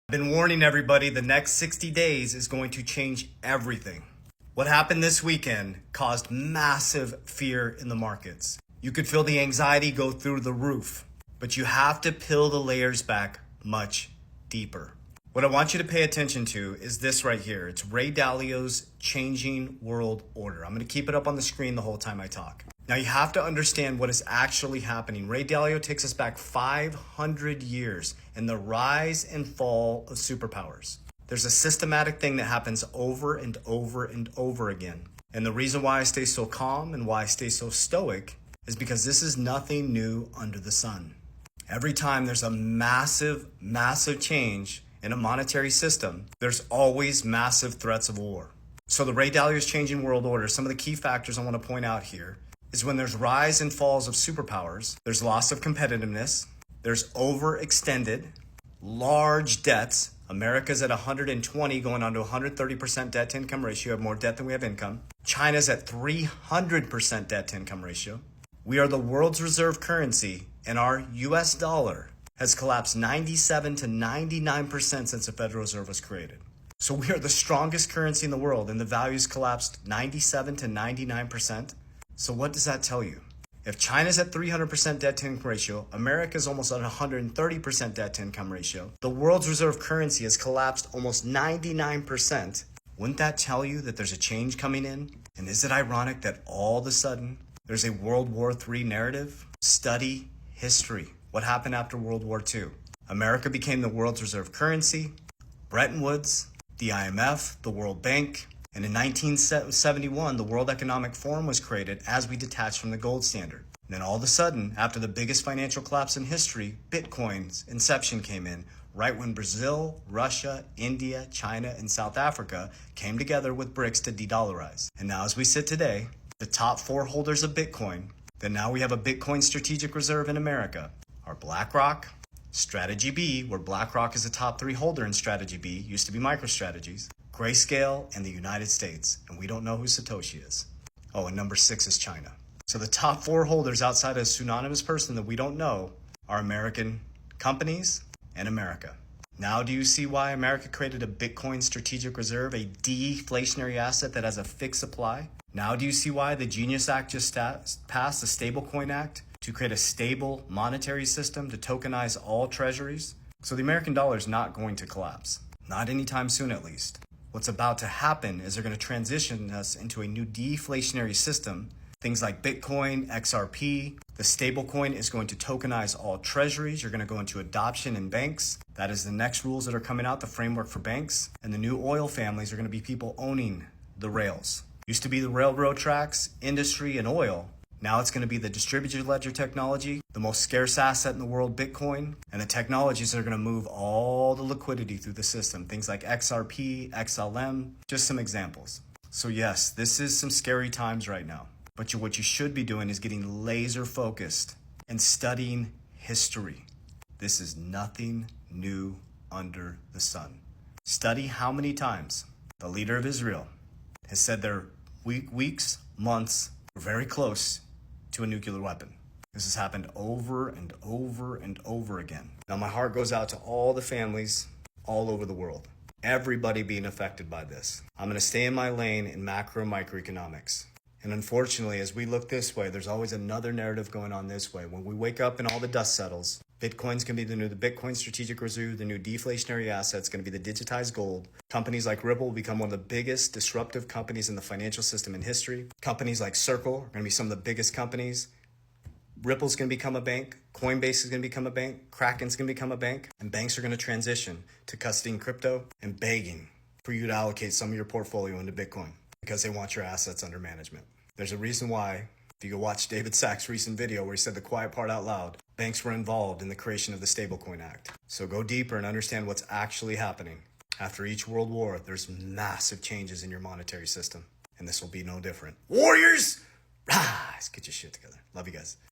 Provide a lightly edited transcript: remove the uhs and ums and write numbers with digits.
I've been warning everybody the next 60 days is going to change everything. What happened this weekend caused massive fear in the markets. You could feel the anxiety go through the roof, but you have to peel the layers back much deeper. What I want you to pay attention to is this right here. It's Ray Dalio's Changing World Order. I'm going to keep it up on the screen the whole time I talk. Now you have to understand what is actually happening. Ray Dalio takes us back 500 years in the rise and fall of superpowers. There's a systematic thing that happens over and over and over again. And the reason why I stay so calm and why I stay so stoic is because this is nothing new under the sun. Every time there's a massive change in a monetary system, there's always massive threats of war. So the Ray Dalio's Changing World Order, some of the key factors I want to point out here is when there's rise and falls of superpowers, there's loss of competitiveness, there's overextended, large debts. America's at 120 going on to 130% debt to income ratio. We have more debt than we have income. China's at 300% debt to income ratio. We are the world's reserve currency, and our US dollar has collapsed 97 to 99% since the Federal Reserve was created. So we are the strongest currency in the world, and the value's collapsed 97 to 99%. So what does that tell you? If China's at 300% debt to income ratio, America's almost at 130% debt to income ratio, the world's reserve currency has collapsed almost 99%. Wouldn't that tell you that there's a change coming in? And is it ironic that all of a sudden there's a World War III narrative? Study history. What happened after World War II? America became the world's reserve currency, Bretton Woods, the IMF, the World Bank, and in 1971, the World Economic Forum was created as we detached from the gold standard. And then all of a sudden, after the biggest financial collapse in history, Bitcoin's inception came in, right when Brazil, Russia, India, China, and South Africa came together with BRICS to de-dollarize. And now as we sit today, the top 4 holders of Bitcoin, then now we have a Bitcoin strategic reserve in America, are BlackRock, Strategy B, where BlackRock is the top 3 holder in Strategy B, used to be MicroStrategies, Grayscale, and the United States. And we don't know who Satoshi is. Oh, and number 6 is China. So the top 4 holders outside of a pseudonymous person that we don't know are American companies and America. Now do you see why America created a Bitcoin strategic reserve, a deflationary asset that has a fixed supply? Now do you see why the Genius Act just passed, the Stablecoin Act, to create a stable monetary system to tokenize all treasuries? So the American dollar is not going to collapse. Not anytime soon, at least. What's about to happen is they're going to transition us into a new deflationary system. Things like Bitcoin, XRP, the stablecoin is going to tokenize all treasuries. You're going to go into adoption in banks. That is the next rules that are coming out, the framework for banks. And the new oil families are going to be people owning the rails. Used to be the railroad tracks, industry, and oil. Now it's going to be the distributed ledger technology, the most scarce asset in the world, Bitcoin, and the technologies that are going to move all the liquidity through the system. Things like XRP, XLM, just some examples. So yes, this is some scary times right now. But what you should be doing is getting laser focused and studying history. This is nothing new under the sun. Study how many times the leader of Israel has said they're weeks, months, or very close to a nuclear weapon. This has happened over and over and over again. Now my heart goes out to all the families all over the world. Everybody being affected by this. I'm going to stay in my lane in macro and microeconomics. And unfortunately, as we look this way, there's always another narrative going on this way. When we wake up and all the dust settles, Bitcoin's going to be the Bitcoin strategic reserve, the new deflationary asset's going to be the digitized gold. Companies like Ripple will become one of the biggest disruptive companies in the financial system in history. Companies like Circle are going to be some of the biggest companies. Ripple's going to become a bank. Coinbase is going to become a bank. Kraken's going to become a bank. And banks are going to transition to custodying crypto and begging for you to allocate some of your portfolio into Bitcoin because they want your assets under management. There's a reason why, if you go watch David Sachs' recent video where he said the quiet part out loud, banks were involved in the creation of the Stablecoin Act. So go deeper and understand what's actually happening. After each world war, there's massive changes in your monetary system. And this will be no different. Warriors, rise! Get your shit together. Love you guys.